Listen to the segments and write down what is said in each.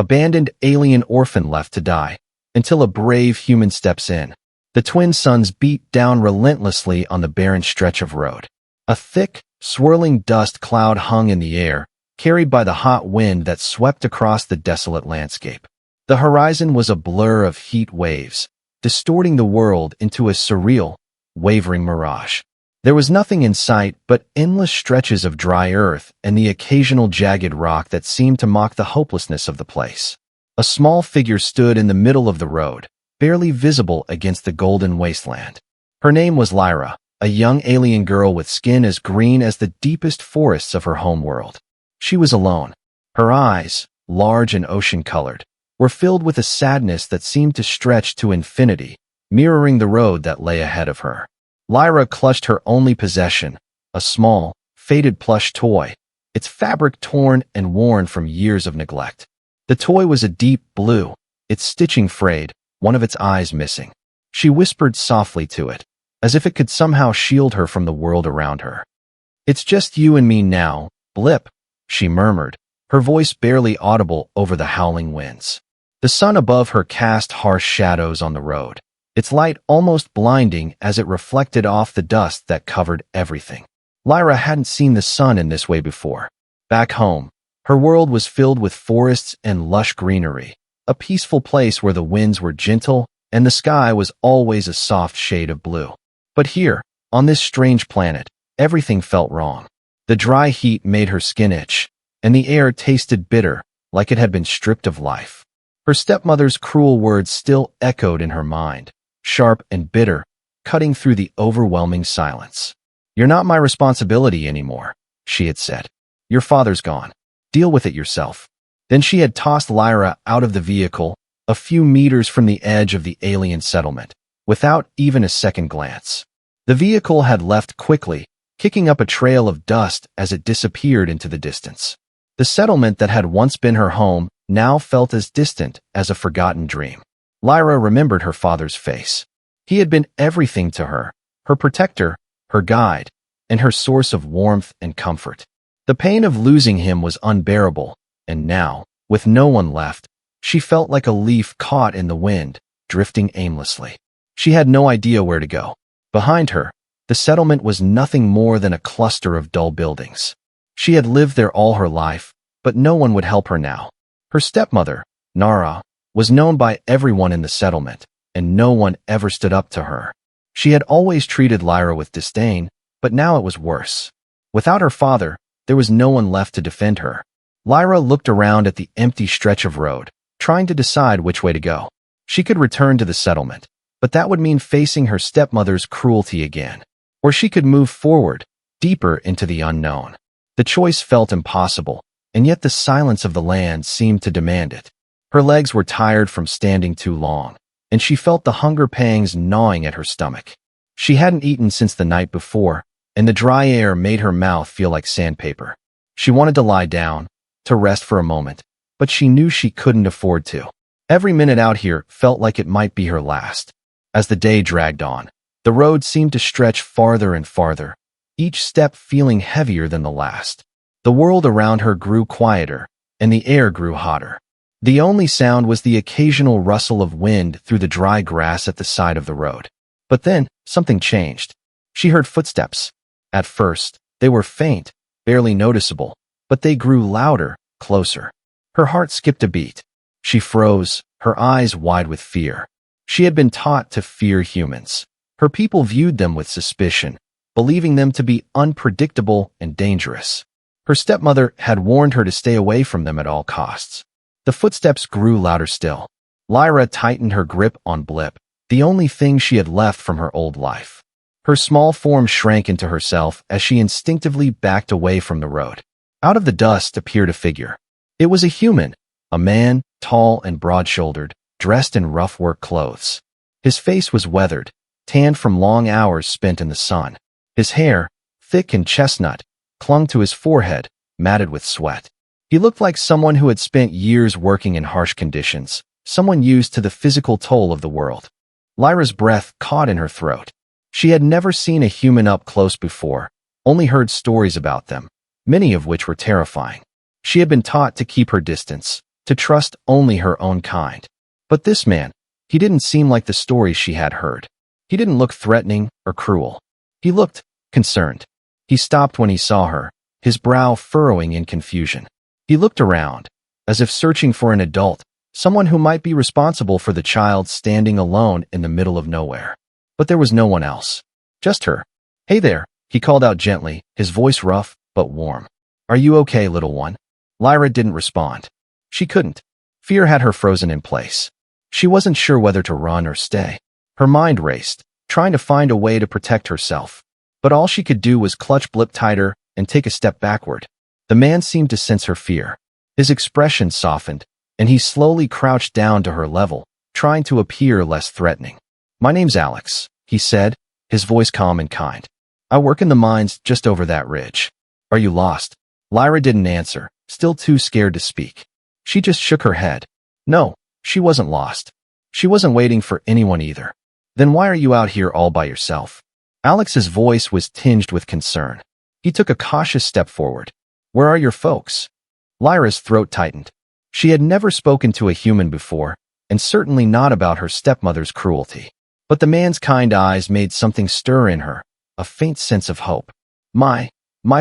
abandoned alien orphan left to die, until a brave human steps in. The twin suns beat down relentlessly on the barren stretch of road. A thick, swirling dust cloud hung in the air, carried by the hot wind that swept across the desolate landscape. The horizon was a blur of heat waves, distorting the world into a surreal, wavering mirage. There was nothing in sight but endless stretches of dry earth and the occasional jagged rock that seemed to mock the hopelessness of the place. A small figure stood in the middle of the road, barely visible against the golden wasteland. Her name was Lyra, a young alien girl with skin as green as the deepest forests of her homeworld. She was alone. Her eyes, large and ocean-colored, were filled with a sadness that seemed to stretch to infinity, mirroring the road that lay ahead of her. Lyra clutched her only possession, a small, faded plush toy, its fabric torn and worn from years of neglect. The toy was a deep blue, its stitching frayed, one of its eyes missing. She whispered softly to it, as if it could somehow shield her from the world around her. "It's just you and me now, Blip," she murmured, her voice barely audible over the howling winds. The sun above her cast harsh shadows on the road, its light almost blinding as it reflected off the dust that covered everything. Lyra hadn't seen the sun in this way before. Back home, her world was filled with forests and lush greenery, a peaceful place where the winds were gentle and the sky was always a soft shade of blue. But here, on this strange planet, everything felt wrong. The dry heat made her skin itch, and the air tasted bitter, like it had been stripped of life. Her stepmother's cruel words still echoed in her mind, sharp and bitter, cutting through the overwhelming silence. "You're not my responsibility anymore," she had said. "Your father's gone. Deal with it yourself." Then she had tossed Lyra out of the vehicle, a few meters from the edge of the alien settlement, without even a second glance. The vehicle had left quickly, kicking up a trail of dust as it disappeared into the distance. The settlement that had once been her home now felt as distant as a forgotten dream. Lyra remembered her father's face. He had been everything to her protector, her guide, and her source of warmth and comfort. The pain of losing him was unbearable, and now, with no one left, she felt like a leaf caught in the wind, drifting aimlessly. She had no idea where to go. Behind her, the settlement was nothing more than a cluster of dull buildings. She had lived there all her life, but no one would help her now. Her stepmother, Nara, was known by everyone in the settlement, and no one ever stood up to her. She had always treated Lyra with disdain, but now it was worse. Without her father, there was no one left to defend her. Lyra looked around at the empty stretch of road, trying to decide which way to go. She could return to the settlement, but that would mean facing her stepmother's cruelty again. Or she could move forward, deeper into the unknown. The choice felt impossible, and yet the silence of the land seemed to demand it. Her legs were tired from standing too long, and she felt the hunger pangs gnawing at her stomach. She hadn't eaten since the night before, and the dry air made her mouth feel like sandpaper. She wanted to lie down, to rest for a moment, but she knew she couldn't afford to. Every minute out here felt like it might be her last. As the day dragged on, the road seemed to stretch farther and farther, each step feeling heavier than the last. The world around her grew quieter, and the air grew hotter. The only sound was the occasional rustle of wind through the dry grass at the side of the road. But then, something changed. She heard footsteps. At first, they were faint, barely noticeable, but they grew louder, closer. Her heart skipped a beat. She froze, her eyes wide with fear. She had been taught to fear humans. Her people viewed them with suspicion, believing them to be unpredictable and dangerous. Her stepmother had warned her to stay away from them at all costs. The footsteps grew louder still. Lyra tightened her grip on Blip, the only thing she had left from her old life. Her small form shrank into herself as she instinctively backed away from the road. Out of the dust appeared a figure. It was a human, a man, tall and broad-shouldered, dressed in rough work clothes. His face was weathered, tanned from long hours spent in the sun. His hair, thick and chestnut, clung to his forehead, matted with sweat. He looked like someone who had spent years working in harsh conditions, someone used to the physical toll of the world. Lyra's breath caught in her throat. She had never seen a human up close before, only heard stories about them, many of which were terrifying. She had been taught to keep her distance, to trust only her own kind. But this man, he didn't seem like the stories she had heard. He didn't look threatening or cruel. He looked concerned. He stopped when he saw her, his brow furrowing in confusion. He looked around, as if searching for an adult, someone who might be responsible for the child standing alone in the middle of nowhere. But there was no one else. Just her. "Hey there," he called out gently, his voice rough but warm. "Are you okay, little one?" Lyra didn't respond. She couldn't. Fear had her frozen in place. She wasn't sure whether to run or stay. Her mind raced, trying to find a way to protect herself. But all she could do was clutch Blip tighter and take a step backward. The man seemed to sense her fear. His expression softened, and he slowly crouched down to her level, trying to appear less threatening. "My name's Alex," he said, his voice calm and kind. "I work in the mines just over that ridge. Are you lost?" Lyra didn't answer, still too scared to speak. She just shook her head. No, she wasn't lost. She wasn't waiting for anyone either. "Then why are you out here all by yourself?" Alex's voice was tinged with concern. He took a cautious step forward. "Where are your folks?" Lyra's throat tightened. She had never spoken to a human before, and certainly not about her stepmother's cruelty. But the man's kind eyes made something stir in her, a faint sense of hope. My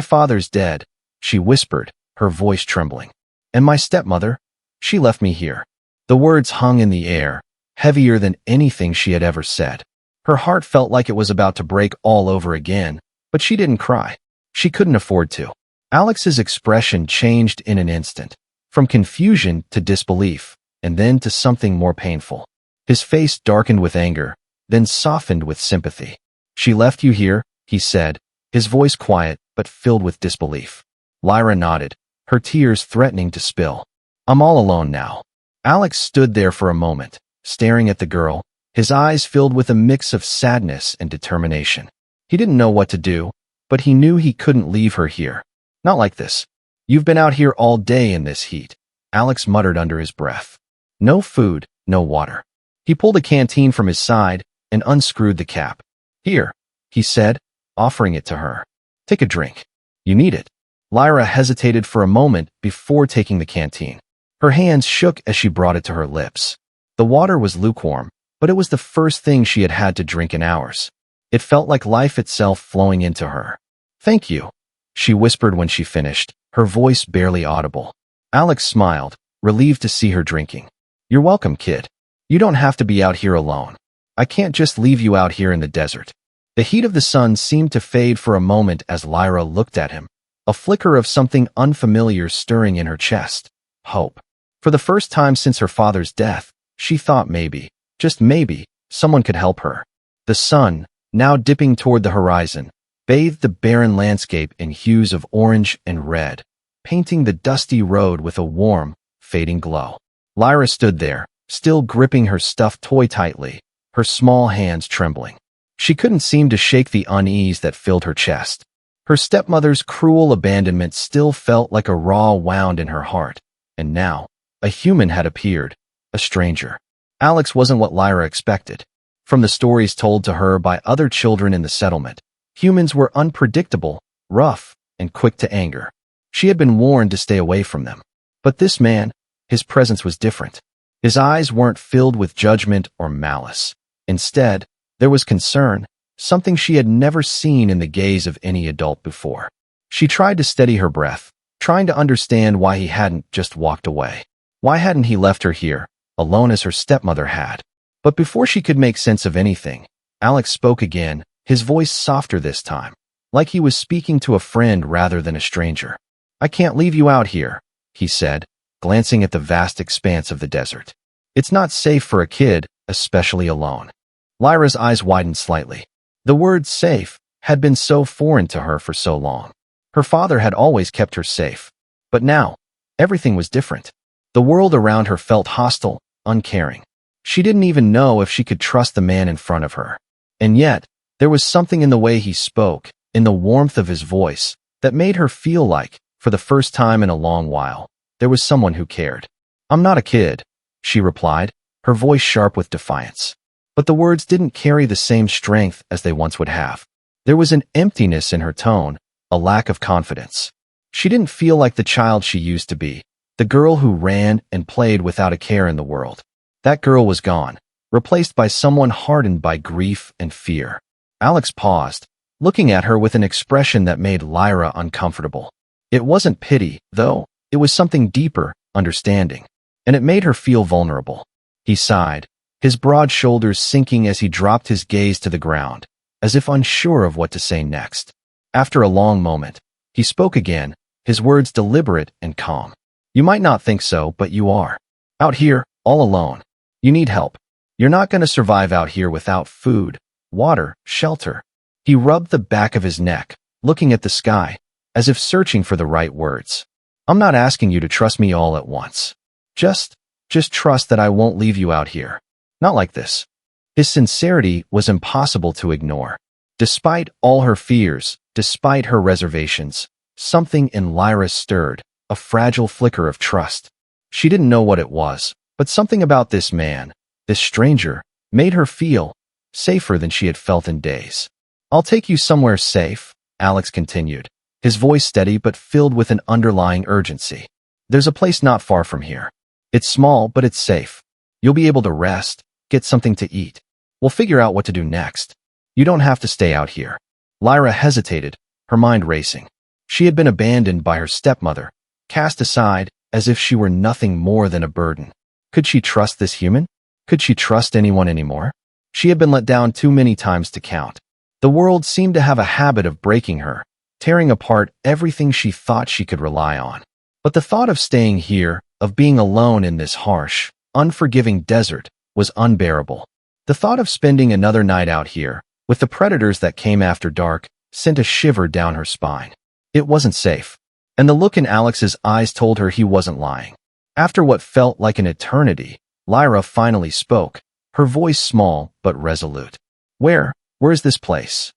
father's dead," she whispered, her voice trembling. "And my stepmother? She left me here." The words hung in the air, heavier than anything she had ever said. Her heart felt like it was about to break all over again, but she didn't cry. She couldn't afford to. Alex's expression changed in an instant, from confusion to disbelief, and then to something more painful. His face darkened with anger, then softened with sympathy. "She left you here," he said, his voice quiet but filled with disbelief. Lyra nodded, her tears threatening to spill. "I'm all alone now." Alex stood there for a moment, staring at the girl, his eyes filled with a mix of sadness and determination. He didn't know what to do, but he knew he couldn't leave her here. "Not like this. You've been out here all day in this heat," Alex muttered under his breath. "No food, no water." He pulled a canteen from his side and unscrewed the cap. "Here," he said, offering it to her. "Take a drink. You need it." Lyra hesitated for a moment before taking the canteen. Her hands shook as she brought it to her lips. The water was lukewarm, but it was the first thing she had had to drink in hours. It felt like life itself flowing into her. "Thank you," she whispered when she finished, her voice barely audible. Alex smiled, relieved to see her drinking. "You're welcome, kid. You don't have to be out here alone. I can't just leave you out here in the desert." The heat of the sun seemed to fade for a moment as Lyra looked at him, a flicker of something unfamiliar stirring in her chest. Hope. For the first time since her father's death, she thought maybe, just maybe, someone could help her. The sun, now dipping toward the horizon, bathed the barren landscape in hues of orange and red, painting the dusty road with a warm, fading glow. Lyra stood there, still gripping her stuffed toy tightly, her small hands trembling. She couldn't seem to shake the unease that filled her chest. Her stepmother's cruel abandonment still felt like a raw wound in her heart, and now, a human had appeared, a stranger. Alex wasn't what Lyra expected. From the stories told to her by other children in the settlement, humans were unpredictable, rough, and quick to anger. She had been warned to stay away from them. But this man, his presence was different. His eyes weren't filled with judgment or malice. Instead, there was concern, something she had never seen in the gaze of any adult before. She tried to steady her breath, trying to understand why he hadn't just walked away. Why hadn't he left her here, alone as her stepmother had? But before she could make sense of anything, Alex spoke again, his voice softer this time, like he was speaking to a friend rather than a stranger. "I can't leave you out here," he said, glancing at the vast expanse of the desert. "It's not safe for a kid, especially alone." Lyra's eyes widened slightly. The word safe had been so foreign to her for so long. Her father had always kept her safe. But now, everything was different. The world around her felt hostile, uncaring. She didn't even know if she could trust the man in front of her. And yet, there was something in the way he spoke, in the warmth of his voice, that made her feel like, for the first time in a long while, there was someone who cared. "I'm not a kid," she replied, her voice sharp with defiance. But the words didn't carry the same strength as they once would have. There was an emptiness in her tone, a lack of confidence. She didn't feel like the child she used to be, The girl who ran and played without a care in the world. That girl was gone, replaced by someone hardened by grief and fear. Alex paused, looking at her with an expression that made Lyra uncomfortable. It wasn't pity, though. It was something deeper, understanding. And it made her feel vulnerable. He sighed, his broad shoulders sinking as he dropped his gaze to the ground, as if unsure of what to say next. After a long moment, he spoke again, his words deliberate and calm. You might not think so, but you are. Out here, all alone. You need help. You're not going to survive out here without food, water, shelter. He rubbed the back of his neck, looking at the sky, as if searching for the right words. I'm not asking you to trust me all at once. Just trust that I won't leave you out here. Not like this. His sincerity was impossible to ignore. Despite all her fears, despite her reservations, something in Lyra stirred, a fragile flicker of trust. She didn't know what it was, but something about this man, this stranger, made her feel safer than she had felt in days. I'll take you somewhere safe, Alex continued, his voice steady but filled with an underlying urgency. There's a place not far from here. It's small, but it's safe. You'll be able to rest, get something to eat. We'll figure out what to do next. You don't have to stay out here. Lyra hesitated, her mind racing. She had been abandoned by her stepmother, cast aside as if she were nothing more than a burden. Could she trust this human? Could she trust anyone anymore? She had been let down too many times to count. The world seemed to have a habit of breaking her, tearing apart everything she thought she could rely on. But the thought of staying here, of being alone in this harsh, unforgiving desert, was unbearable. The thought of spending another night out here, with the predators that came after dark, sent a shiver down her spine. It wasn't safe. And the look in Alex's eyes told her he wasn't lying. After what felt like an eternity, Lyra finally spoke, her voice small but resolute. Where's this place?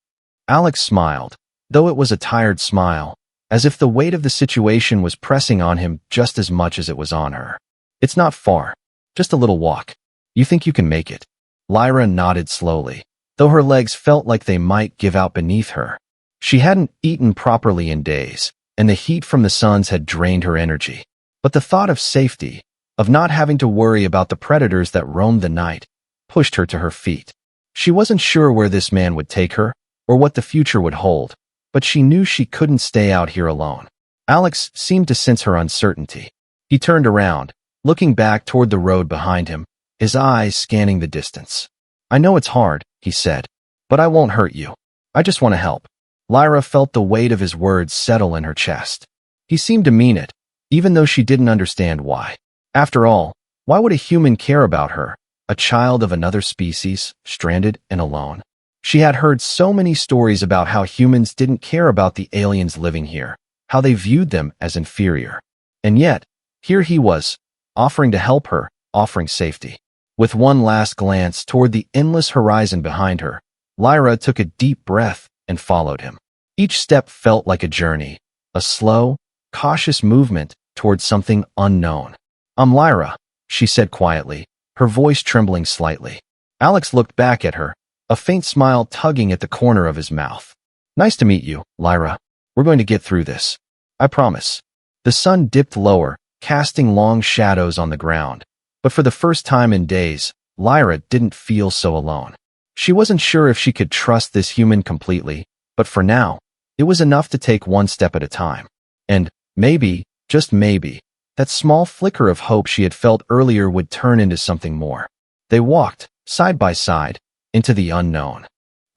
Alex smiled, though it was a tired smile, as if the weight of the situation was pressing on him just as much as it was on her. It's not far. Just a little walk. You think you can make it? Lyra nodded slowly, though her legs felt like they might give out beneath her. She hadn't eaten properly in days, and the heat from the suns had drained her energy. But the thought of safety, of not having to worry about the predators that roamed the night, pushed her to her feet. She wasn't sure where this man would take her, or what the future would hold, but she knew she couldn't stay out here alone. Alex seemed to sense her uncertainty. He turned around, looking back toward the road behind him, his eyes scanning the distance. I know it's hard, he said, but I won't hurt you. I just want to help. Lyra felt the weight of his words settle in her chest. He seemed to mean it, even though she didn't understand why. After all, why would a human care about her, a child of another species, stranded and alone? She had heard so many stories about how humans didn't care about the aliens living here, how they viewed them as inferior. And yet, here he was, offering to help her, offering safety. With one last glance toward the endless horizon behind her, Lyra took a deep breath and followed him. Each step felt like a journey, a slow, cautious movement toward something unknown. I'm Lyra, she said quietly, her voice trembling slightly. Alex looked back at her, a faint smile tugging at the corner of his mouth. Nice to meet you, Lyra. We're going to get through this. I promise. The sun dipped lower, casting long shadows on the ground. But for the first time in days, Lyra didn't feel so alone. She wasn't sure if she could trust this human completely, but for now, it was enough to take one step at a time. And maybe, just maybe, that small flicker of hope she had felt earlier would turn into something more. They walked, side by side, into the unknown.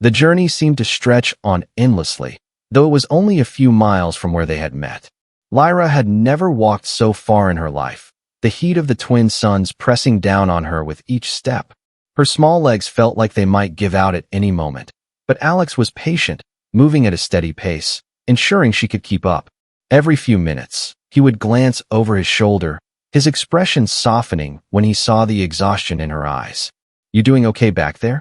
The journey seemed to stretch on endlessly, though it was only a few miles from where they had met. Lyra had never walked so far in her life, the heat of the twin suns pressing down on her with each step. Her small legs felt like they might give out at any moment, but Alex was patient, moving at a steady pace, ensuring she could keep up. Every few minutes, he would glance over his shoulder, his expression softening when he saw the exhaustion in her eyes. You doing okay back there?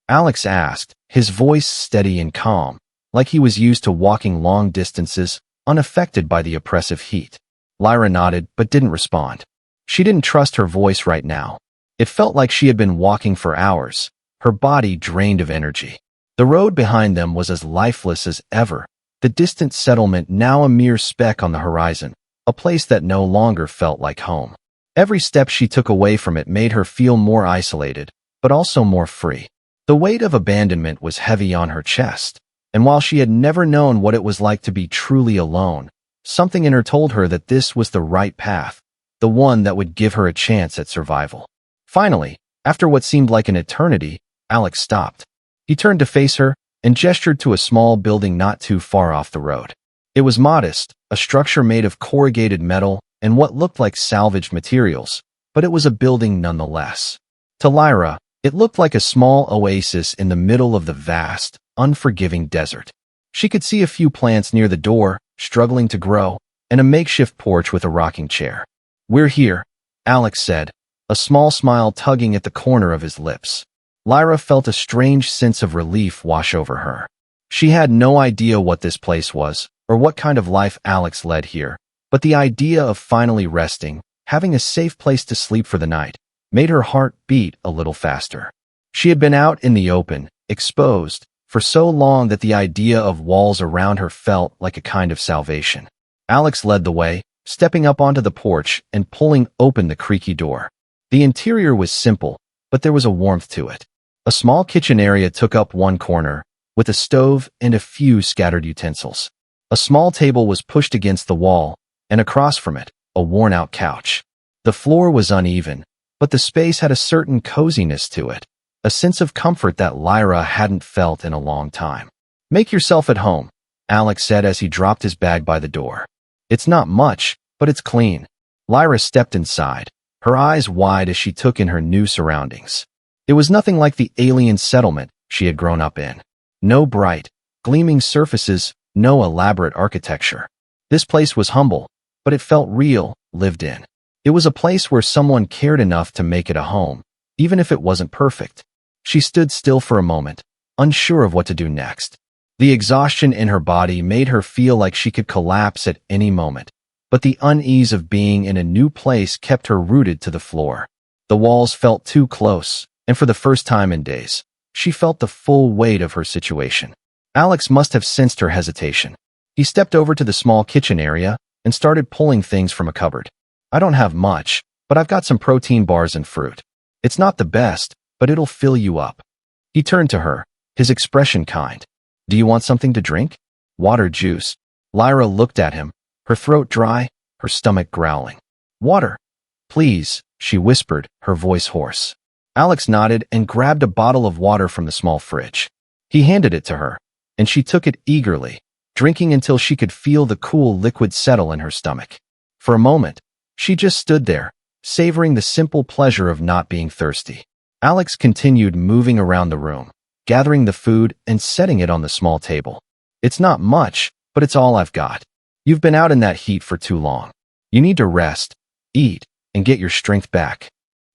Alex asked, his voice steady and calm, like he was used to walking long distances, unaffected by the oppressive heat. Lyra nodded but didn't respond. She didn't trust her voice right now. It felt like she had been walking for hours, her body drained of energy. The road behind them was as lifeless as ever, the distant settlement now a mere speck on the horizon, a place that no longer felt like home. Every step she took away from it made her feel more isolated, but also more free. The weight of abandonment was heavy on her chest, and while she had never known what it was like to be truly alone, something in her told her that this was the right path, the one that would give her a chance at survival. Finally, after what seemed like an eternity, Alex stopped. He turned to face her and gestured to a small building not too far off the road. It was modest, a structure made of corrugated metal and what looked like salvaged materials, but it was a building nonetheless. To Lyra, it looked like a small oasis in the middle of the vast, unforgiving desert. She could see a few plants near the door, struggling to grow, and a makeshift porch with a rocking chair. "We're here," Alex said, a small smile tugging at the corner of his lips. Lyra felt a strange sense of relief wash over her. She had no idea what this place was, or what kind of life Alex led here, but the idea of finally resting, having a safe place to sleep for the night, made her heart beat a little faster. She had been out in the open, exposed, for so long that the idea of walls around her felt like a kind of salvation. Alex led the way, stepping up onto the porch and pulling open the creaky door. The interior was simple, but there was a warmth to it. A small kitchen area took up one corner, with a stove and a few scattered utensils. A small table was pushed against the wall, and across from it, a worn-out couch. The floor was uneven, but the space had a certain coziness to it, a sense of comfort that Lyra hadn't felt in a long time. "Make yourself at home," Alex said as he dropped his bag by the door. "It's not much, but it's clean." Lyra stepped inside, her eyes wide as she took in her new surroundings. It was nothing like the alien settlement she had grown up in. No bright, gleaming surfaces, no elaborate architecture. This place was humble, but it felt real, lived in. It was a place where someone cared enough to make it a home, even if it wasn't perfect. She stood still for a moment, unsure of what to do next. The exhaustion in her body made her feel like she could collapse at any moment, but the unease of being in a new place kept her rooted to the floor. The walls felt too close, and for the first time in days, she felt the full weight of her situation. Alex must have sensed her hesitation. He stepped over to the small kitchen area and started pulling things from a cupboard. "I don't have much, but I've got some protein bars and fruit. It's not the best, but it'll fill you up." He turned to her, his expression kind. "Do you want something to drink? Water, juice?" Lyra looked at him, her throat dry, her stomach growling. "Water, please," she whispered, her voice hoarse. Alex nodded and grabbed a bottle of water from the small fridge. He handed it to her, and she took it eagerly, drinking until she could feel the cool liquid settle in her stomach. For a moment, she just stood there, savoring the simple pleasure of not being thirsty. Alex continued moving around the room, gathering the food and setting it on the small table. "It's not much, but it's all I've got. You've been out in that heat for too long. You need to rest, eat, and get your strength back."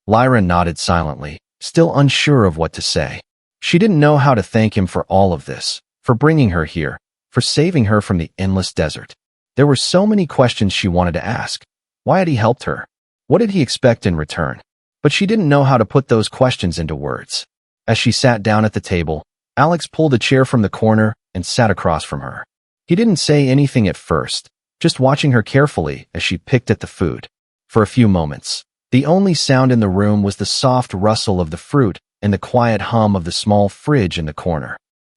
Lyra nodded silently, still unsure of what to say. She didn't know how to thank him for all of this, for bringing her here, for saving her from the endless desert. There were so many questions she wanted to ask. Why had he helped her? What did he expect in return? But she didn't know how to put those questions into words. As she sat down at the table, Alex pulled a chair from the corner and sat across from her. He didn't say anything at first, just watching her carefully as she picked at the food. For a few moments, the only sound in the room was the soft rustle of the fruit and the quiet hum of the small fridge in the corner.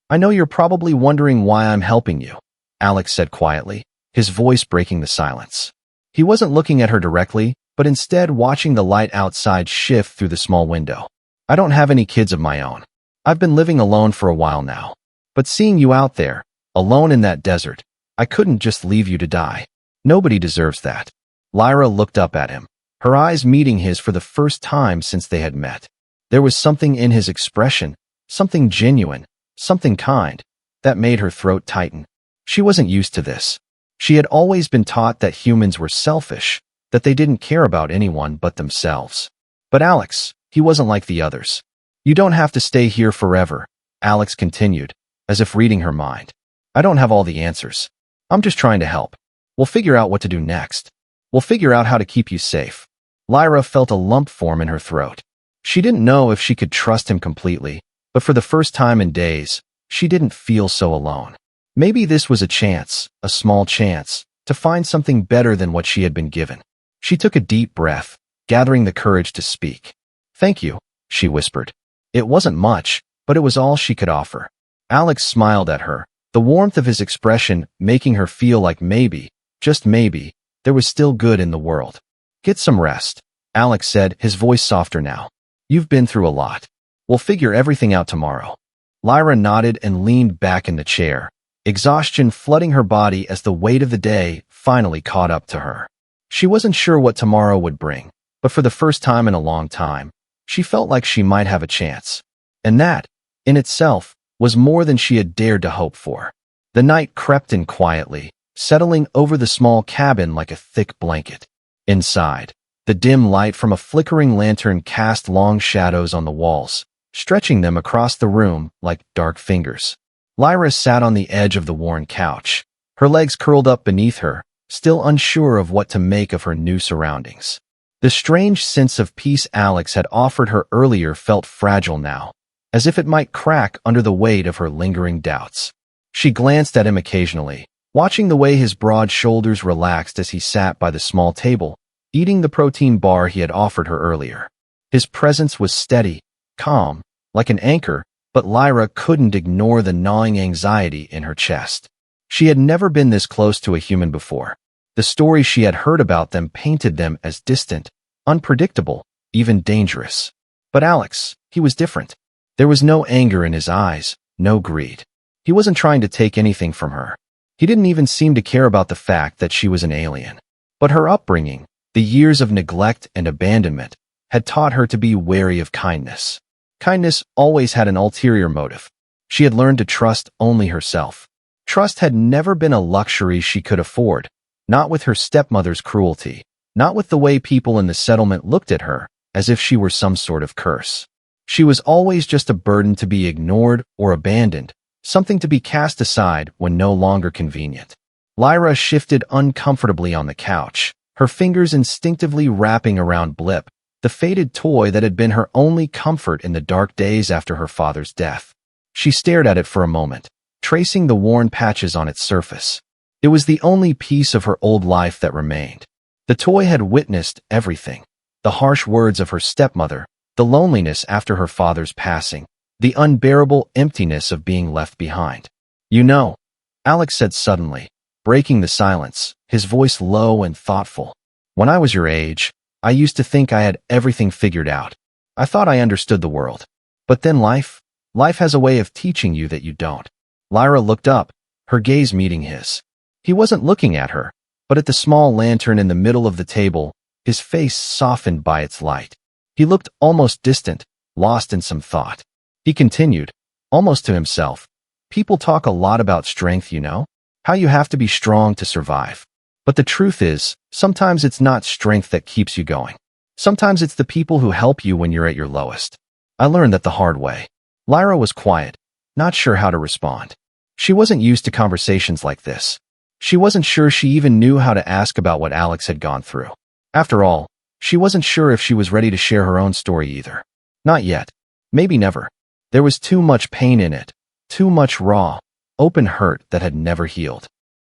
"I know you're probably wondering why I'm helping you," Alex said quietly, his voice breaking the silence. He wasn't looking at her directly, but instead watching the light outside shift through the small window. "I don't have any kids of my own. I've been living alone for a while now. But seeing you out there, alone in that desert, I couldn't just leave you to die. Nobody deserves that." Lyra looked up at him, her eyes meeting his for the first time since they had met. There was something in his expression, something genuine, something kind, that made her throat tighten. She wasn't used to this. She had always been taught that humans were selfish, that they didn't care about anyone but themselves. But Alex, he wasn't like the others. "You don't have to stay here forever," Alex continued, as if reading her mind. "I don't have all the answers. I'm just trying to help. We'll figure out what to do next. We'll figure out how to keep you safe." Lyra felt a lump form in her throat. She didn't know if she could trust him completely, but for the first time in days, she didn't feel so alone. Maybe this was a chance, a small chance, to find something better than what she had been given. She took a deep breath, gathering the courage to speak. "Thank you," she whispered. It wasn't much, but it was all she could offer. Alex smiled at her, the warmth of his expression making her feel like maybe, just maybe, there was still good in the world. "Get some rest," Alex said, his voice softer now. "You've been through a lot. We'll figure everything out tomorrow." Lyra nodded and leaned back in the chair, exhaustion flooding her body as the weight of the day finally caught up to her. She wasn't sure what tomorrow would bring, but for the first time in a long time, she felt like she might have a chance. And that, in itself, was more than she had dared to hope for. The night crept in quietly, settling over the small cabin like a thick blanket. Inside, the dim light from a flickering lantern cast long shadows on the walls, stretching them across the room like dark fingers. Lyra sat on the edge of the worn couch, her legs curled up beneath her, still unsure of what to make of her new surroundings. The strange sense of peace Alex had offered her earlier felt fragile now, as if it might crack under the weight of her lingering doubts. She glanced at him occasionally, watching the way his broad shoulders relaxed as he sat by the small table, eating the protein bar he had offered her earlier. His presence was steady, calm, like an anchor, but Lyra couldn't ignore the gnawing anxiety in her chest. She had never been this close to a human before. The stories she had heard about them painted them as distant, unpredictable, even dangerous. But Alex, he was different. There was no anger in his eyes, no greed. He wasn't trying to take anything from her. He didn't even seem to care about the fact that she was an alien. But her upbringing, the years of neglect and abandonment, had taught her to be wary of kindness. Kindness always had an ulterior motive. She had learned to trust only herself. Trust had never been a luxury she could afford, not with her stepmother's cruelty, not with the way people in the settlement looked at her, as if she were some sort of curse. She was always just a burden to be ignored or abandoned, something to be cast aside when no longer convenient. Lyra shifted uncomfortably on the couch, her fingers instinctively wrapping around Blip, the faded toy that had been her only comfort in the dark days after her father's death. She stared at it for a moment, tracing the worn patches on its surface. It was the only piece of her old life that remained. The toy had witnessed everything: the harsh words of her stepmother, the loneliness after her father's passing, the unbearable emptiness of being left behind. "You know," Alex said suddenly, breaking the silence, his voice low and thoughtful, "when I was your age, I used to think I had everything figured out. I thought I understood the world. But then life has a way of teaching you that you don't." Lyra looked up, her gaze meeting his. He wasn't looking at her, but at the small lantern in the middle of the table, his face softened by its light. He looked almost distant, lost in some thought. He continued, almost to himself, "People talk a lot about strength, you know? How you have to be strong to survive. But the truth is, sometimes it's not strength that keeps you going. Sometimes it's the people who help you when you're at your lowest. I learned that the hard way." Lyra was quiet, not sure how to respond. She wasn't used to conversations like this. She wasn't sure she even knew how to ask about what Alex had gone through. After all, she wasn't sure if she was ready to share her own story either. Not yet. Maybe never. There was too much pain in it, too much raw, open hurt that had never healed.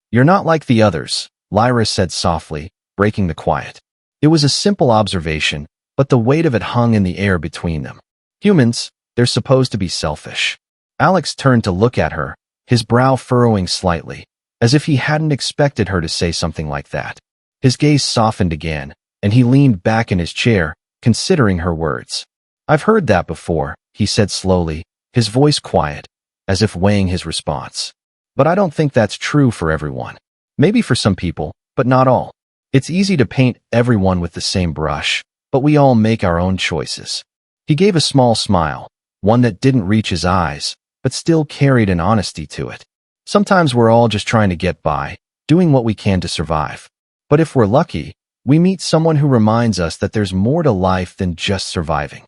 "You're not like the others," Lyra said softly, breaking the quiet. It was a simple observation, but the weight of it hung in the air between them. Humans, they're supposed to be selfish. Alex turned to look at her, his brow furrowing slightly, as if he hadn't expected her to say something like that. His gaze softened again, and he leaned back in his chair, considering her words. "I've heard that before," he said slowly, his voice quiet, as if weighing his response. "But I don't think that's true for everyone. Maybe for some people, but not all. It's easy to paint everyone with the same brush, but we all make our own choices." He gave a small smile, one that didn't reach his eyes, but still carried an honesty to it. "Sometimes we're all just trying to get by, doing what we can to survive. But if we're lucky, we meet someone who reminds us that there's more to life than just surviving."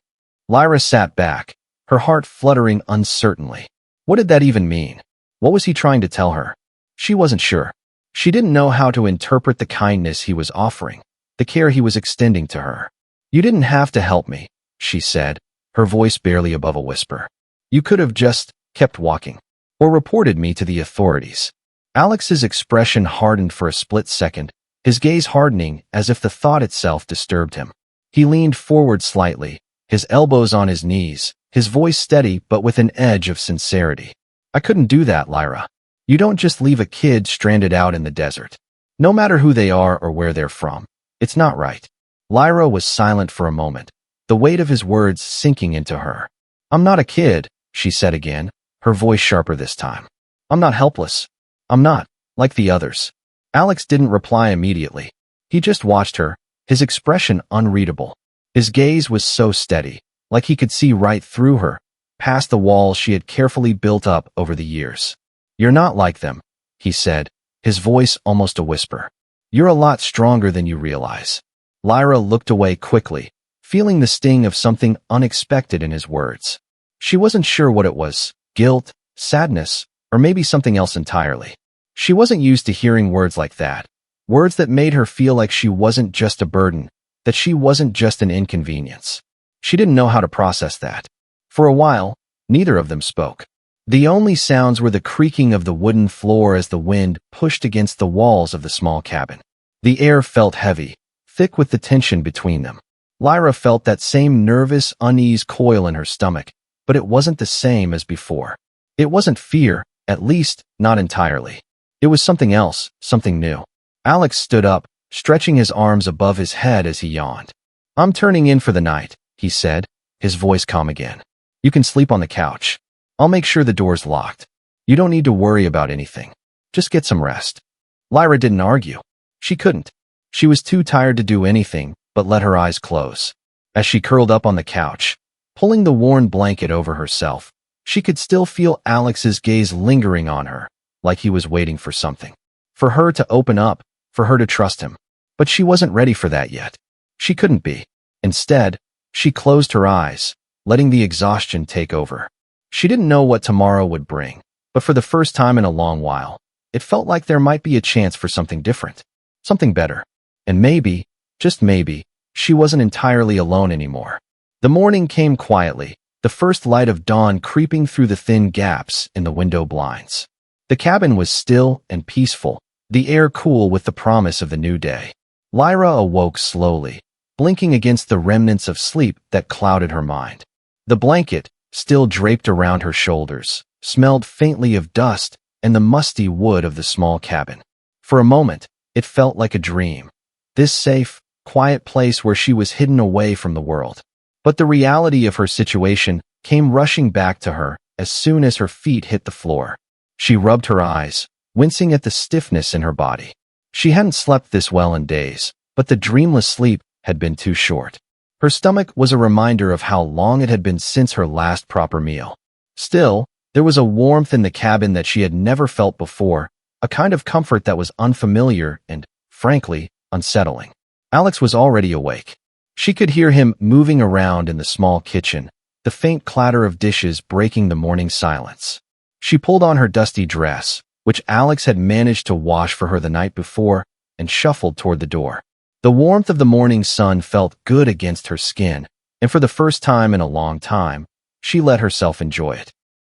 Lyra sat back, her heart fluttering uncertainly. What did that even mean? What was he trying to tell her? She wasn't sure. She didn't know how to interpret the kindness he was offering, the care he was extending to her. "You didn't have to help me," she said, her voice barely above a whisper. "You could have just kept walking, or reported me to the authorities." Alex's expression hardened for a split second, his gaze hardening as if the thought itself disturbed him. He leaned forward slightly, his elbows on his knees, his voice steady but with an edge of sincerity. I couldn't do that, Lyra. You don't just leave a kid stranded out in the desert. No matter who they are or where they're from. It's not right. Lyra was silent for a moment, the weight of his words sinking into her. I'm not a kid, she said again, her voice sharper this time. I'm not helpless. I'm not, like the others. Alex didn't reply immediately. He just watched her, his expression unreadable. His gaze was so steady, like he could see right through her, past the walls she had carefully built up over the years. You're not like them, he said, his voice almost a whisper. You're a lot stronger than you realize. Lyra looked away quickly, feeling the sting of something unexpected in his words. She wasn't sure what it was, guilt, sadness, or maybe something else entirely. She wasn't used to hearing words like that, words that made her feel like she wasn't just a burden, that she wasn't just an inconvenience. She didn't know how to process that. For a while, neither of them spoke. The only sounds were the creaking of the wooden floor as the wind pushed against the walls of the small cabin. The air felt heavy, thick with the tension between them. Lyra felt that same nervous unease coil in her stomach, but it wasn't the same as before. It wasn't fear, at least, not entirely. It was something else, something new. Alex stood up, stretching his arms above his head as he yawned. I'm turning in for the night, he said, his voice calm again. You can sleep on the couch. I'll make sure the door's locked. You don't need to worry about anything. Just get some rest. Lyra didn't argue. She couldn't. She was too tired to do anything but let her eyes close. As she curled up on the couch, pulling the worn blanket over herself, she could still feel Alex's gaze lingering on her, like he was waiting for something. For her to open up, for her to trust him. But she wasn't ready for that yet. She couldn't be. Instead, she closed her eyes, letting the exhaustion take over. She didn't know what tomorrow would bring, but for the first time in a long while, it felt like there might be a chance for something different, something better. And maybe, just maybe, she wasn't entirely alone anymore. The morning came quietly, the first light of dawn creeping through the thin gaps in the window blinds. The cabin was still and peaceful, the air cool with the promise of the new day. Lyra awoke slowly, blinking against the remnants of sleep that clouded her mind. The blanket, still draped around her shoulders, smelled faintly of dust and the musty wood of the small cabin. For a moment, it felt like a dream. This safe, quiet place where she was hidden away from the world. But the reality of her situation came rushing back to her as soon as her feet hit the floor. She rubbed her eyes, wincing at the stiffness in her body. She hadn't slept this well in days, but the dreamless sleep had been too short. Her stomach was a reminder of how long it had been since her last proper meal. Still, there was a warmth in the cabin that she had never felt before, a kind of comfort that was unfamiliar and, frankly, unsettling. Alex was already awake. She could hear him moving around in the small kitchen, the faint clatter of dishes breaking the morning silence. She pulled on her dusty dress, which Alex had managed to wash for her the night before, and shuffled toward the door. The warmth of the morning sun felt good against her skin, and for the first time in a long time, she let herself enjoy it.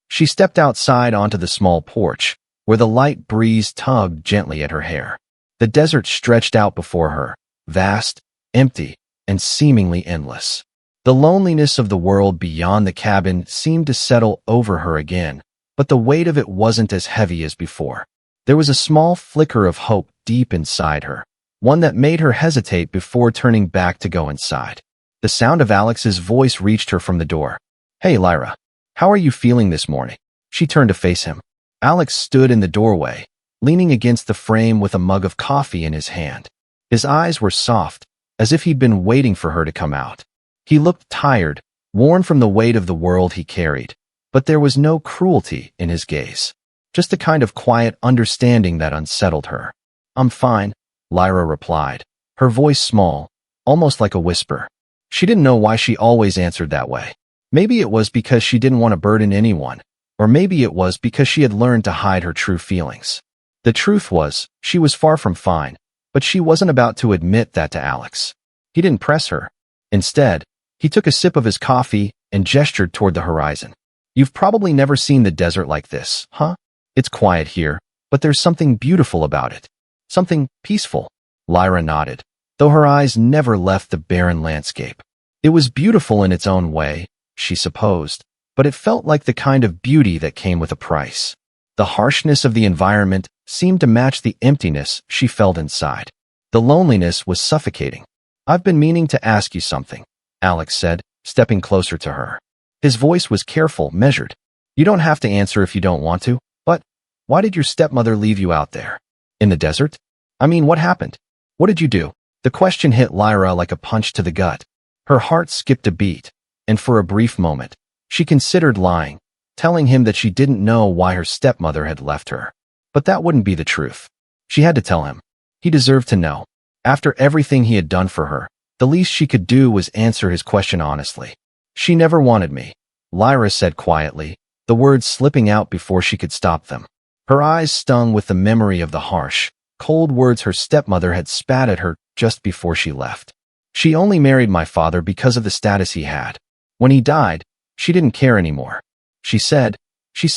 She stepped outside onto the small porch, where the light breeze tugged gently at her hair. The desert stretched out before her, vast, empty, and seemingly endless. The loneliness of the world beyond the cabin seemed to settle over her again, but the weight of it wasn't as heavy as before. There was a small flicker of hope deep inside her, one that made her hesitate before turning back to go inside. The sound of Alex's voice reached her from the door. Hey, Lyra. How are you feeling this morning? She turned to face him. Alex stood in the doorway, leaning against the frame with a mug of coffee in his hand. His eyes were soft, as if he'd been waiting for her to come out. He looked tired, worn from the weight of the world he carried, but there was no cruelty in his gaze, just a kind of quiet understanding that unsettled her. I'm fine, Lyra replied, her voice small, almost like a whisper. She didn't know why she always answered that way. Maybe it was because she didn't want to burden anyone, or maybe it was because she had learned to hide her true feelings. The truth was, she was far from fine, but she wasn't about to admit that to Alex. He didn't press her. Instead, he took a sip of his coffee and gestured toward the horizon. You've probably never seen the desert like this, huh? It's quiet here, but there's something beautiful about it. Something peaceful. Lyra nodded, though her eyes never left the barren landscape. It was beautiful in its own way, she supposed, but it felt like the kind of beauty that came with a price. The harshness of the environment seemed to match the emptiness she felt inside. The loneliness was suffocating. "I've been meaning to ask you something," Alex said, stepping closer to her. His voice was careful, measured. "You don't have to answer if you don't want to, but why did your stepmother leave you out there? In the desert? I mean, what happened? What did you do?" The question hit Lyra like a punch to the gut. Her heart skipped a beat, and for a brief moment, she considered lying, telling him that she didn't know why her stepmother had left her. But that wouldn't be the truth. She had to tell him. He deserved to know. After everything he had done for her, the least she could do was answer his question honestly. "She never wanted me," Lyra said quietly, the words slipping out before she could stop them. Her eyes stung with the memory of the harsh, cold words her stepmother had spat at her just before she left. "She only married my father because of the status he had. When he died, she didn't care anymore. She said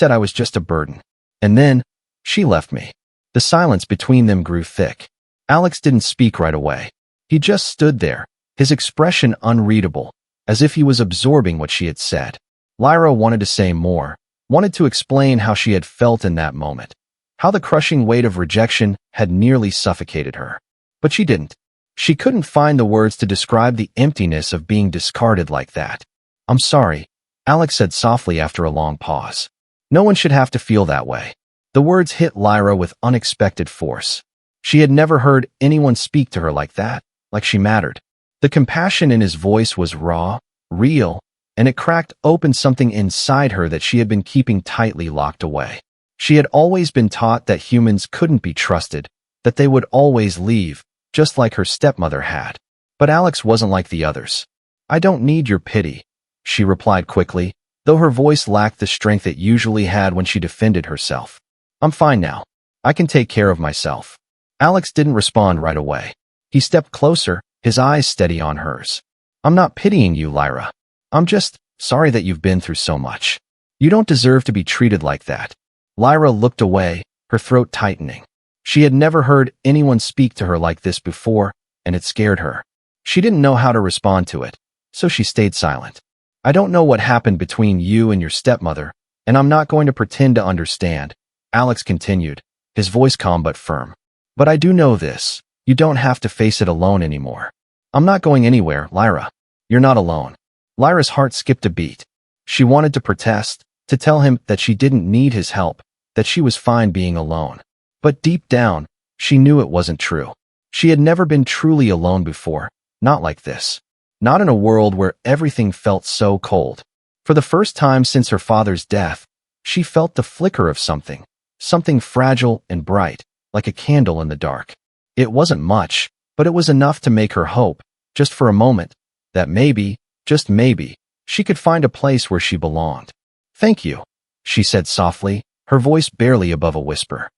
I was just a burden. And then, she left me." The silence between them grew thick. Alex didn't speak right away. He just stood there, his expression unreadable, as if he was absorbing what she had said. Lyra wanted to say more, wanted to explain how she had felt in that moment, how the crushing weight of rejection had nearly suffocated her. But she didn't. She couldn't find the words to describe the emptiness of being discarded like that. "I'm sorry," Alex said softly after a long pause. "No one should have to feel that way." The words hit Lyra with unexpected force. She had never heard anyone speak to her like that, like she mattered. The compassion in his voice was raw, real, and it cracked open something inside her that she had been keeping tightly locked away. She had always been taught that humans couldn't be trusted, that they would always leave, just like her stepmother had. But Alex wasn't like the others. "I don't need your pity," she replied quickly, though her voice lacked the strength it usually had when she defended herself. "I'm fine now. I can take care of myself." Alex didn't respond right away. He stepped closer, his eyes steady on hers. "I'm not pitying you, Lyra. I'm just sorry that you've been through so much. You don't deserve to be treated like that." Lyra looked away, her throat tightening. She had never heard anyone speak to her like this before, and it scared her. She didn't know how to respond to it, so she stayed silent. "I don't know what happened between you and your stepmother, and I'm not going to pretend to understand," Alex continued, his voice calm but firm. "But I do know this. You don't have to face it alone anymore. I'm not going anywhere, Lyra. You're not alone." Lyra's heart skipped a beat. She wanted to protest, to tell him that she didn't need his help, that she was fine being alone. But deep down, she knew it wasn't true. She had never been truly alone before, not like this. Not in a world where everything felt so cold. For the first time since her father's death, she felt the flicker of something fragile and bright, like a candle in the dark. It wasn't much, but it was enough to make her hope, just for a moment, that maybe, just maybe, she could find a place where she belonged. "Thank you," she said softly, her voice barely above a whisper.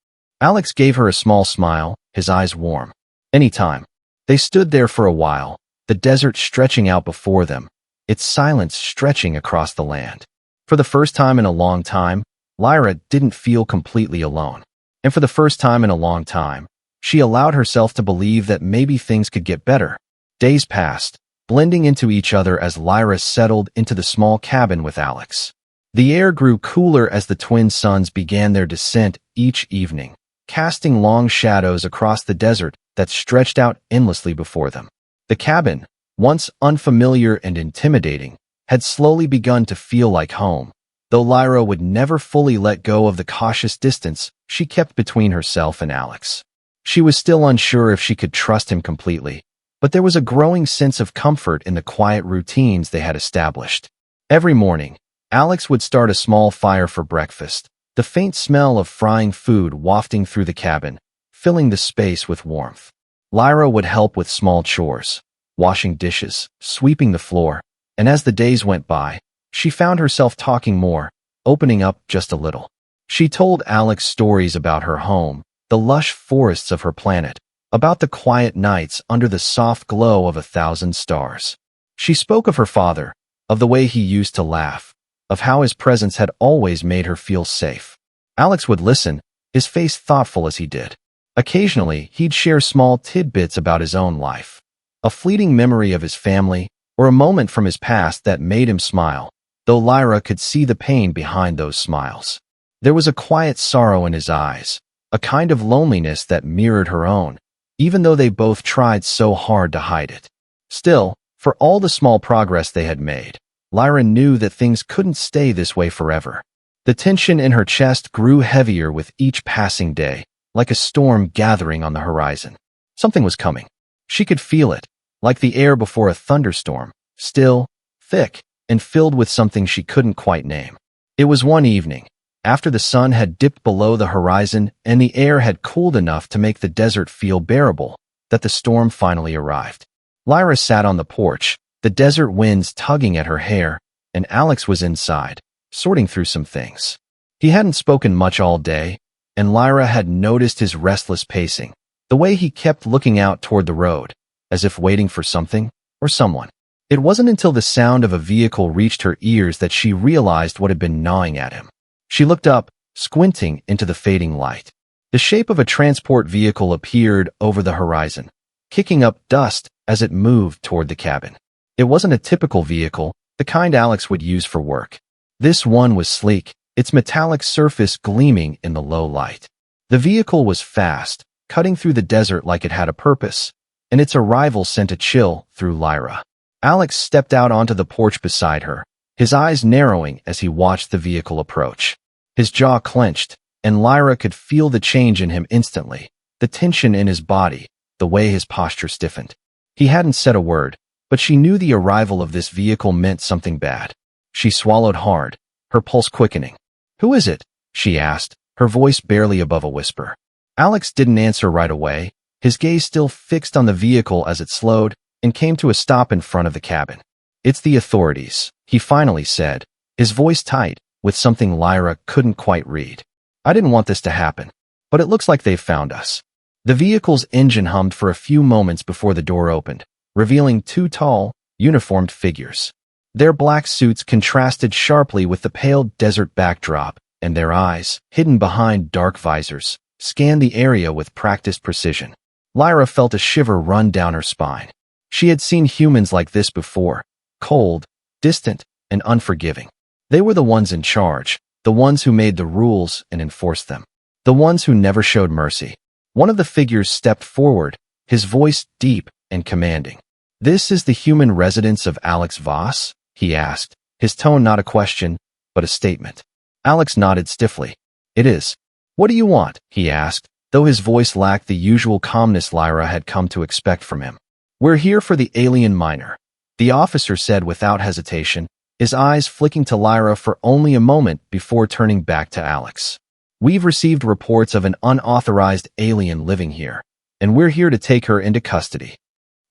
Alex gave her a small smile, his eyes warm. "Anytime." They stood there for a while, the desert stretching out before them, its silence stretching across the land. For the first time in a long time, Lyra didn't feel completely alone. And for the first time in a long time, she allowed herself to believe that maybe things could get better. Days passed, blending into each other as Lyra settled into the small cabin with Alex. The air grew cooler as the twin suns began their descent each evening, casting long shadows across the desert that stretched out endlessly before them. The cabin, once unfamiliar and intimidating, had slowly begun to feel like home, though Lyra would never fully let go of the cautious distance she kept between herself and Alex. She was still unsure if she could trust him completely, but there was a growing sense of comfort in the quiet routines they had established. Every morning, Alex would start a small fire for breakfast, the faint smell of frying food wafting through the cabin, filling the space with warmth. Lyra would help with small chores, washing dishes, sweeping the floor, and as the days went by, she found herself talking more, opening up just a little. She told Alex stories about her home, the lush forests of her planet, about the quiet nights under the soft glow of 1,000 stars. She spoke of her father, of the way he used to laugh, of how his presence had always made her feel safe. Alex would listen, his face thoughtful as he did. Occasionally, he'd share small tidbits about his own life. A fleeting memory of his family, or a moment from his past that made him smile, though Lyra could see the pain behind those smiles. There was a quiet sorrow in his eyes, a kind of loneliness that mirrored her own, even though they both tried so hard to hide it. Still, for all the small progress they had made, Lyra knew that things couldn't stay this way forever. The tension in her chest grew heavier with each passing day, like a storm gathering on the horizon. Something was coming. She could feel it, like the air before a thunderstorm, still, thick, and filled with something she couldn't quite name. It was one evening, after the sun had dipped below the horizon and the air had cooled enough to make the desert feel bearable, that the storm finally arrived. Lyra sat on the porch, the desert winds tugging at her hair, and Alex was inside, sorting through some things. He hadn't spoken much all day, and Lyra had noticed his restless pacing, the way he kept looking out toward the road, as if waiting for something or someone. It wasn't until the sound of a vehicle reached her ears that she realized what had been gnawing at him. She looked up, squinting into the fading light. The shape of a transport vehicle appeared over the horizon, kicking up dust as it moved toward the cabin. It wasn't a typical vehicle, the kind Alex would use for work. This one was sleek, its metallic surface gleaming in the low light. The vehicle was fast, cutting through the desert like it had a purpose, and its arrival sent a chill through Lyra. Alex stepped out onto the porch beside her, his eyes narrowing as he watched the vehicle approach. His jaw clenched, and Lyra could feel the change in him instantly, the tension in his body, the way his posture stiffened. He hadn't said a word, but she knew the arrival of this vehicle meant something bad. She swallowed hard, her pulse quickening. "Who is it?" she asked, her voice barely above a whisper. Alex didn't answer right away, his gaze still fixed on the vehicle as it slowed and came to a stop in front of the cabin. "It's the authorities," he finally said, his voice tight, with something Lyra couldn't quite read. "I didn't want this to happen, but it looks like they've found us." The vehicle's engine hummed for a few moments before the door opened, revealing two tall, uniformed figures. Their black suits contrasted sharply with the pale desert backdrop, and their eyes, hidden behind dark visors, scanned the area with practiced precision. Lyra felt a shiver run down her spine. She had seen humans like this before, cold, distant, and unforgiving. They were the ones in charge, the ones who made the rules and enforced them, the ones who never showed mercy. One of the figures stepped forward, his voice deep and commanding. "This is the human residence of Alex Voss?" he asked, his tone not a question, but a statement. Alex nodded stiffly. "It is." "What do you want?" he asked, though his voice lacked the usual calmness Lyra had come to expect from him. "We're here for the alien miner," the officer said without hesitation, his eyes flicking to Lyra for only a moment before turning back to Alex. "We've received reports of an unauthorized alien living here, and we're here to take her into custody."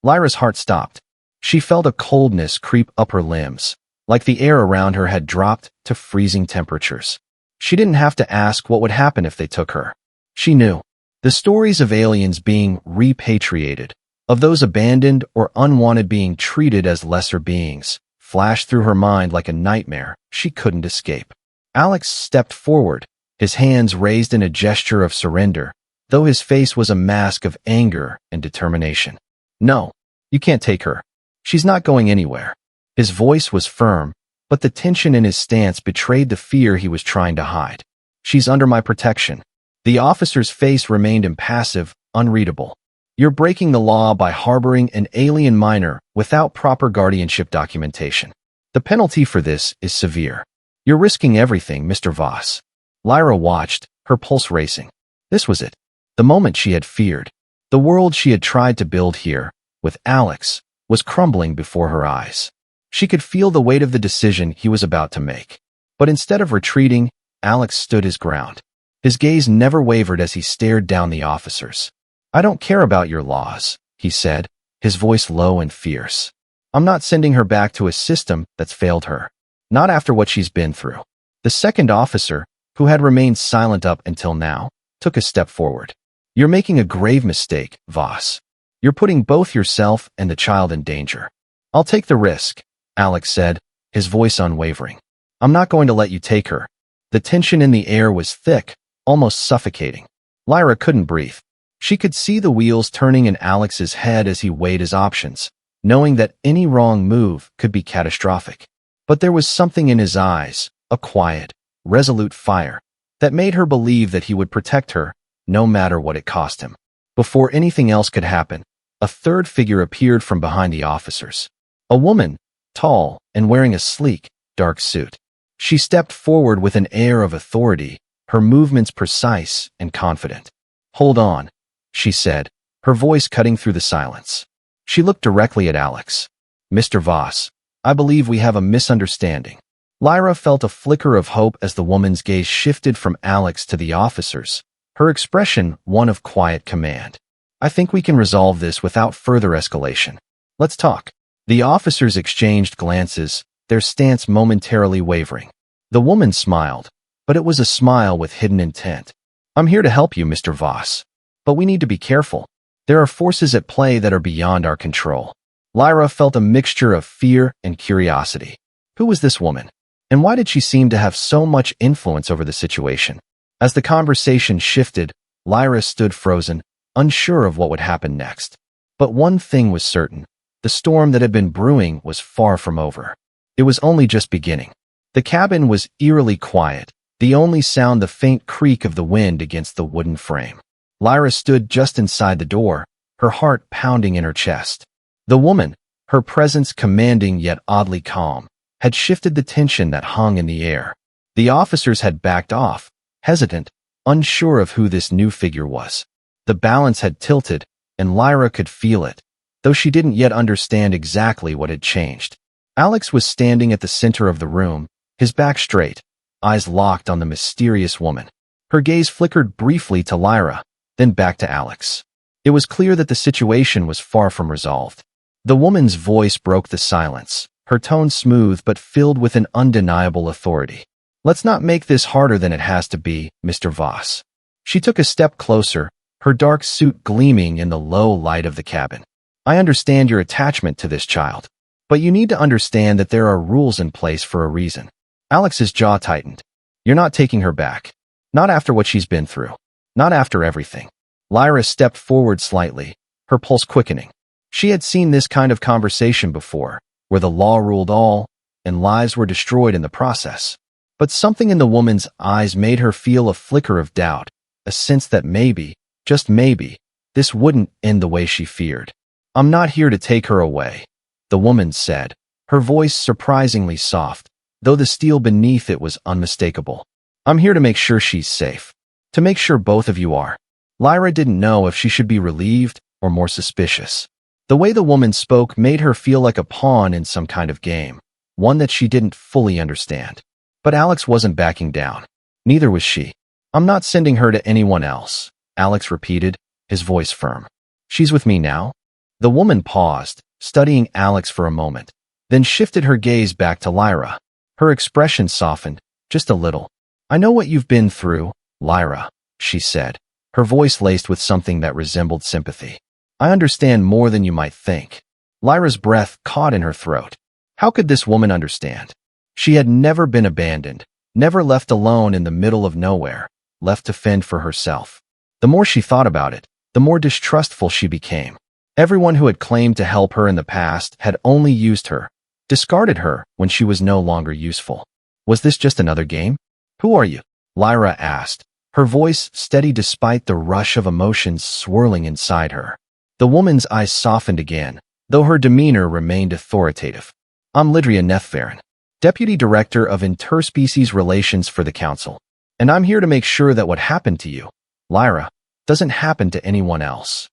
Lyra's heart stopped. She felt a coldness creep up her limbs, like the air around her had dropped to freezing temperatures. She didn't have to ask what would happen if they took her. She knew. The stories of aliens being repatriated, of those abandoned or unwanted being treated as lesser beings, flashed through her mind like a nightmare she couldn't escape. Alex stepped forward, his hands raised in a gesture of surrender, though his face was a mask of anger and determination. "No, you can't take her. She's not going anywhere." His voice was firm, but the tension in his stance betrayed the fear he was trying to hide. "She's under my protection." The officer's face remained impassive, unreadable. "You're breaking the law by harboring an alien miner without proper guardianship documentation. The penalty for this is severe. You're risking everything, Mr. Voss." Lyra watched, her pulse racing. This was it. The moment she had feared. The world she had tried to build here, with Alex, was crumbling before her eyes. She could feel the weight of the decision he was about to make. But instead of retreating, Alex stood his ground. His gaze never wavered as he stared down the officers. "I don't care about your laws," he said, his voice low and fierce. "I'm not sending her back to a system that's failed her. Not after what she's been through." The second officer, who had remained silent up until now, took a step forward. "You're making a grave mistake, Voss. You're putting both yourself and the child in danger." "I'll take the risk," Alex said, his voice unwavering. "I'm not going to let you take her." The tension in the air was thick, almost suffocating. Lyra couldn't breathe. She could see the wheels turning in Alex's head as he weighed his options, knowing that any wrong move could be catastrophic. But there was something in his eyes, a quiet, resolute fire, that made her believe that he would protect her, no matter what it cost him. Before anything else could happen, a third figure appeared from behind the officers. A woman, tall and wearing a sleek, dark suit. She stepped forward with an air of authority, her movements precise and confident. "Hold on," she said, her voice cutting through the silence. She looked directly at Alex. "Mr. Voss, I believe we have a misunderstanding." Lyra felt a flicker of hope as the woman's gaze shifted from Alex to the officers, her expression one of quiet command. "I think we can resolve this without further escalation. Let's talk." The officers exchanged glances, their stance momentarily wavering. The woman smiled, but it was a smile with hidden intent. "I'm here to help you, Mr. Voss. But we need to be careful. There are forces at play that are beyond our control." Lyra felt a mixture of fear and curiosity. Who was this woman? And why did she seem to have so much influence over the situation? As the conversation shifted, Lyra stood frozen, unsure of what would happen next. But one thing was certain. The storm that had been brewing was far from over. It was only just beginning. The cabin was eerily quiet, the only sound the faint creak of the wind against the wooden frame. Lyra stood just inside the door, her heart pounding in her chest. The woman, her presence commanding yet oddly calm, had shifted the tension that hung in the air. The officers had backed off, hesitant, unsure of who this new figure was. The balance had tilted, and Lyra could feel it, though she didn't yet understand exactly what had changed. Alex was standing at the center of the room, his back straight, eyes locked on the mysterious woman. Her gaze flickered briefly to Lyra, then back to Alex. It was clear that the situation was far from resolved. The woman's voice broke the silence, her tone smooth but filled with an undeniable authority. "Let's not make this harder than it has to be, Mr. Voss." She took a step closer, her dark suit gleaming in the low light of the cabin. "I understand your attachment to this child, but you need to understand that there are rules in place for a reason." Alex's jaw tightened. "You're not taking her back. Not after what she's been through. Not after everything." Lyra stepped forward slightly, her pulse quickening. She had seen this kind of conversation before, where the law ruled all, and lives were destroyed in the process. But something in the woman's eyes made her feel a flicker of doubt, a sense that maybe, just maybe, this wouldn't end the way she feared. "I'm not here to take her away," the woman said, her voice surprisingly soft, though the steel beneath it was unmistakable. "I'm here to make sure she's safe. To make sure both of you are." Lyra didn't know if she should be relieved or more suspicious. The way the woman spoke made her feel like a pawn in some kind of game, one that she didn't fully understand. But Alex wasn't backing down. Neither was she. "I'm not sending her to anyone else," Alex repeated, his voice firm. "She's with me now." The woman paused, studying Alex for a moment, then shifted her gaze back to Lyra. Her expression softened, just a little. "I know what you've been through, Lyra," she said, her voice laced with something that resembled sympathy. "I understand more than you might think." Lyra's breath caught in her throat. How could this woman understand? She had never been abandoned, never left alone in the middle of nowhere, left to fend for herself. The more she thought about it, the more distrustful she became. Everyone who had claimed to help her in the past had only used her, discarded her when she was no longer useful. Was this just another game? "Who are you?" Lyra asked, her voice steady despite the rush of emotions swirling inside her. The woman's eyes softened again, though her demeanor remained authoritative. "I'm Lydria Nethvaren, Deputy Director of Interspecies Relations for the Council, and I'm here to make sure that what happened to you, Lyra, doesn't happen to anyone else."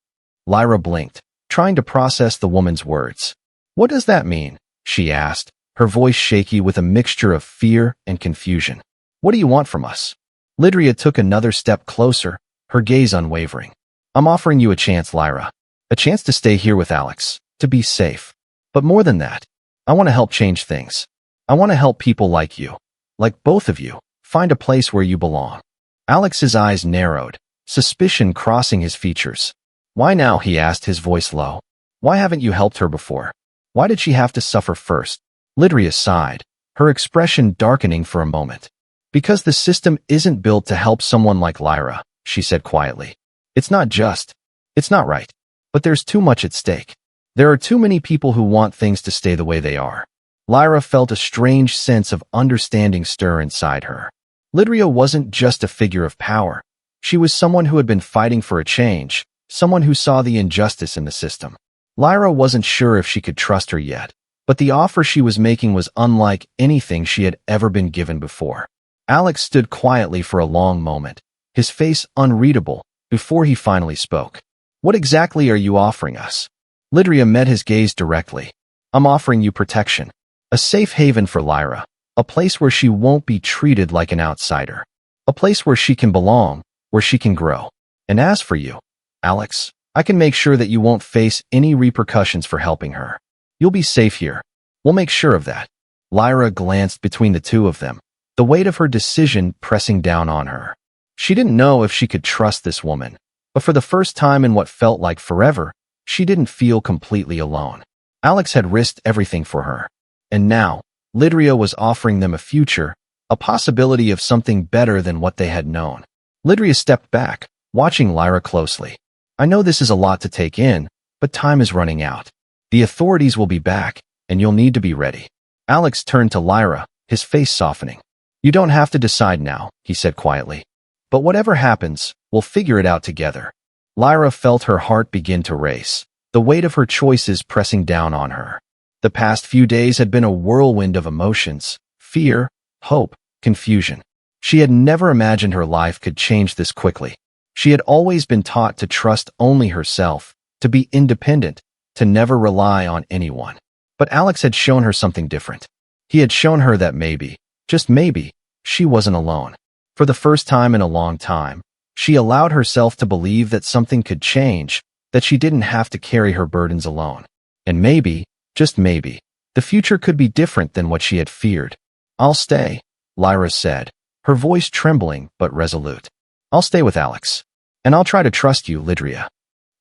Lyra blinked, trying to process the woman's words. "What does that mean?" she asked, her voice shaky with a mixture of fear and confusion. "What do you want from us?" Lydria took another step closer, her gaze unwavering. "I'm offering you a chance, Lyra. A chance to stay here with Alex, to be safe. But more than that, I want to help change things. I want to help people like you, like both of you, find a place where you belong." Alex's eyes narrowed, suspicion crossing his features. "Why now?" he asked, his voice low. "Why haven't you helped her before? Why did she have to suffer first?" Lydria sighed, her expression darkening for a moment. Because the system isn't built to help someone like Lyra, she said quietly. It's not just. It's not right. But there's too much at stake. There are too many people who want things to stay the way they are. Lyra felt a strange sense of understanding stir inside her. Lydia wasn't just a figure of power. She was someone who had been fighting for a change, someone who saw the injustice in the system. Lyra wasn't sure if she could trust her yet, but the offer she was making was unlike anything she had ever been given before. Alex stood quietly for a long moment, his face unreadable, before he finally spoke. What exactly are you offering us? Lydia met his gaze directly. I'm offering you protection. A safe haven for Lyra. A place where she won't be treated like an outsider. A place where she can belong, where she can grow. And as for you, Alex, I can make sure that you won't face any repercussions for helping her. You'll be safe here. We'll make sure of that. Lyra glanced between the two of them, the weight of her decision pressing down on her. She didn't know if she could trust this woman, but for the first time in what felt like forever, she didn't feel completely alone. Alex had risked everything for her. And now, Lydia was offering them a future, a possibility of something better than what they had known. Lydia stepped back, watching Lyra closely. I know this is a lot to take in, but time is running out. The authorities will be back, and you'll need to be ready. Alex turned to Lyra, his face softening. You don't have to decide now, he said quietly. But whatever happens, we'll figure it out together. Lyra felt her heart begin to race, the weight of her choices pressing down on her. The past few days had been a whirlwind of emotions, fear, hope, confusion. She had never imagined her life could change this quickly. She had always been taught to trust only herself, to be independent, to never rely on anyone. But Alex had shown her something different. He had shown her that maybe, just maybe, she wasn't alone. For the first time in a long time, she allowed herself to believe that something could change, that she didn't have to carry her burdens alone. And maybe, just maybe, the future could be different than what she had feared. I'll stay, Lyra said, her voice trembling but resolute. I'll stay with Alex. And I'll try to trust you, Lydia.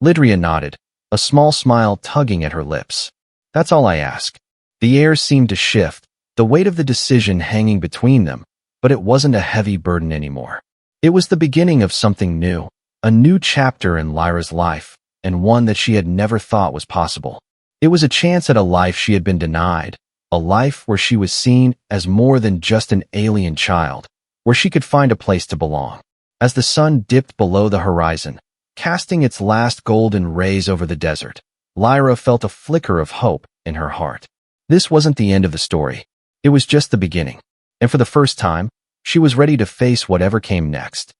Lydia nodded, a small smile tugging at her lips. That's all I ask. The air seemed to shift, the weight of the decision hanging between them, but it wasn't a heavy burden anymore. It was the beginning of something new, a new chapter in Lyra's life, and one that she had never thought was possible. It was a chance at a life she had been denied, a life where she was seen as more than just an alien child, where she could find a place to belong. As the sun dipped below the horizon, casting its last golden rays over the desert, Lyra felt a flicker of hope in her heart. This wasn't the end of the story. It was just the beginning. And for the first time, she was ready to face whatever came next.